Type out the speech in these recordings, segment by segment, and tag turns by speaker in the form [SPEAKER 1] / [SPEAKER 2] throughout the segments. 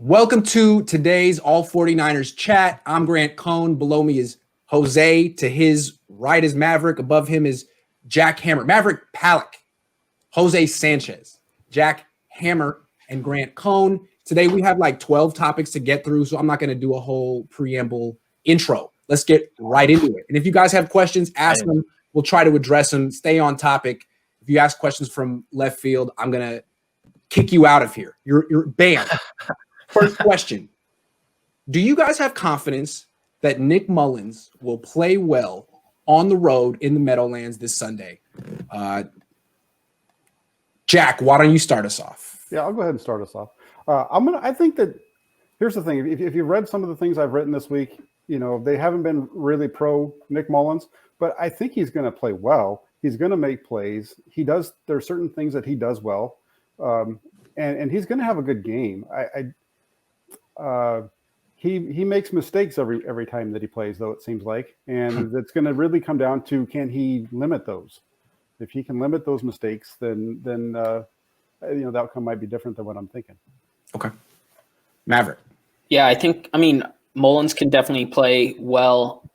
[SPEAKER 1] Welcome to today's All49ers chat. I'm Grant Cohn. Below me is Jose. To his right is Maverick. Above him is Jack Hammer. Maverick Pallack. Jose Sanchez. Jack Hammer and Grant Cohn. Today we have like 12 topics to get through, so I'm not going to do a whole preamble intro. Let's get right into it. And if you guys have questions, ask them. We'll try to address them. Stay on topic. If you ask questions from left field, I'm going to kick you out of here. You're banned. First question. Do you guys have confidence that Nick Mullens will play well on the road in the Meadowlands this Sunday? Jack, why don't you start us off?
[SPEAKER 2] Yeah, I'll go ahead and start us off. I think that here's the thing. If you've read some of the things I've written this week, you know, they haven't been really pro Nick Mullens, but I think he's going to play well. He's going to make plays. There are certain things that he does well. And he's going to have a good game. He makes mistakes every time that he plays, though, it seems like, and it's going to really come down to, can he limit those? If he can limit those mistakes, then the outcome might be different than what I'm thinking.
[SPEAKER 1] Okay, Maverick.
[SPEAKER 3] Yeah, I mean, Mullens can definitely play well.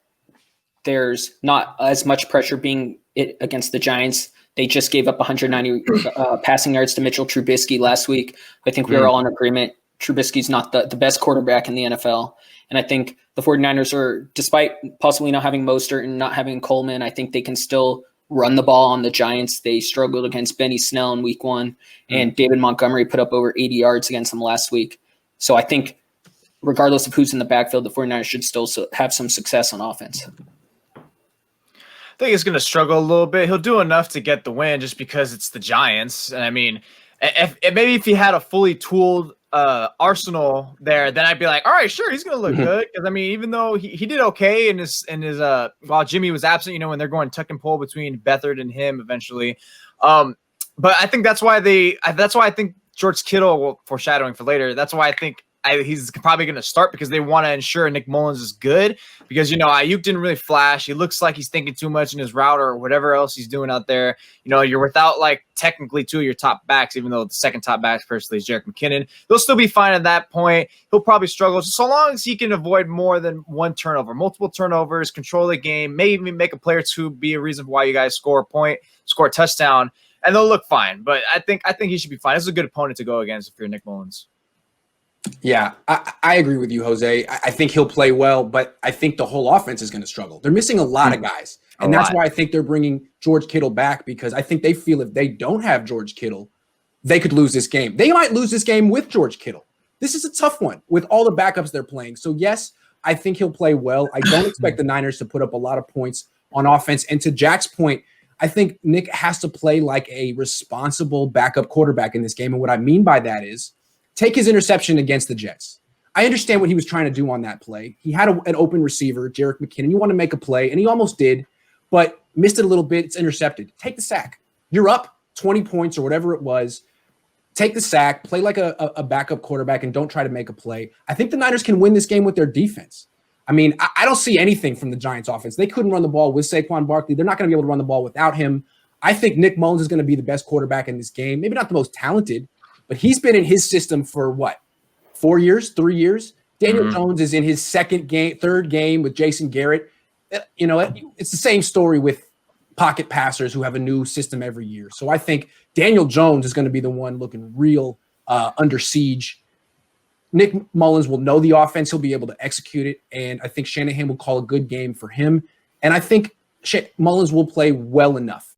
[SPEAKER 3] There's not as much pressure being it against the Giants. They just gave up 190 passing yards to Mitchell Trubisky last week. I think we are all in agreement. Trubisky's not the best quarterback in the NFL. And I think the 49ers are, despite possibly not having Mostert and not having Coleman, I think they can still run the ball on the Giants. They struggled against Benny Snell in week 1, and David Montgomery put up over 80 yards against them last week. So I think regardless of who's in the backfield, the 49ers should still have some success on offense.
[SPEAKER 4] I think he's going to struggle a little bit. He'll do enough to get the win just because it's the Giants. And I mean, if he had a fully tooled arsenal there, then I'd be like, all right, sure, he's going to look good. Because I mean, even though he did okay in his while Jimmy was absent, you know, when they're going tuck and pull between Beathard and him eventually. But I think that's why I think George Kittle, well, foreshadowing for later. That's why I think he's probably going to start, because they want to ensure Nick Mullens is good, because, you know, Ayuk didn't really flash. He looks like he's thinking too much in his route or whatever else he's doing out there. You know, you're without like technically 2 of your top backs, even though the second top back personally is Jerick McKinnon. He'll still be fine at that point. He'll probably struggle so long as he can avoid more than one turnover, multiple turnovers, control the game, maybe make a play or two be a reason why you guys score a point, score a touchdown, and they'll look fine. But I think he should be fine. This is a good opponent to go against if you're Nick Mullens.
[SPEAKER 1] Yeah, I agree with you, Jose. I think he'll play well, but I think the whole offense is going to struggle. They're missing a lot of guys, and that's why I think they're bringing George Kittle back, because I think they feel if they don't have George Kittle, they could lose this game. They might lose this game with George Kittle. This is a tough one with all the backups they're playing. So, yes, I think he'll play well. I don't expect the Niners to put up a lot of points on offense. And to Jack's point, I think Nick has to play like a responsible backup quarterback in this game. And what I mean by that is, take his interception against the Jets. I understand what he was trying to do on that play. He had an open receiver, Jerick McKinnon. You want to make a play, and he almost did, but missed it a little bit. It's intercepted. Take the sack. You're up 20 points or whatever it was. Take the sack, play like a backup quarterback, and don't try to make a play. I think the Niners can win this game with their defense. I mean, I don't see anything from the Giants offense. They couldn't run the ball with Saquon Barkley. They're not going to be able to run the ball without him. I think Nick Mullens is going to be the best quarterback in this game. Maybe not the most talented, but he's been in his system for what, 3 years? Daniel Jones is in his third game with Jason Garrett. You know, it's the same story with pocket passers who have a new system every year. So I think Daniel Jones is going to be the one looking real under siege. Nick Mullens will know the offense. He'll be able to execute it. And I think Shanahan will call a good game for him. And I think Mullens will play well enough.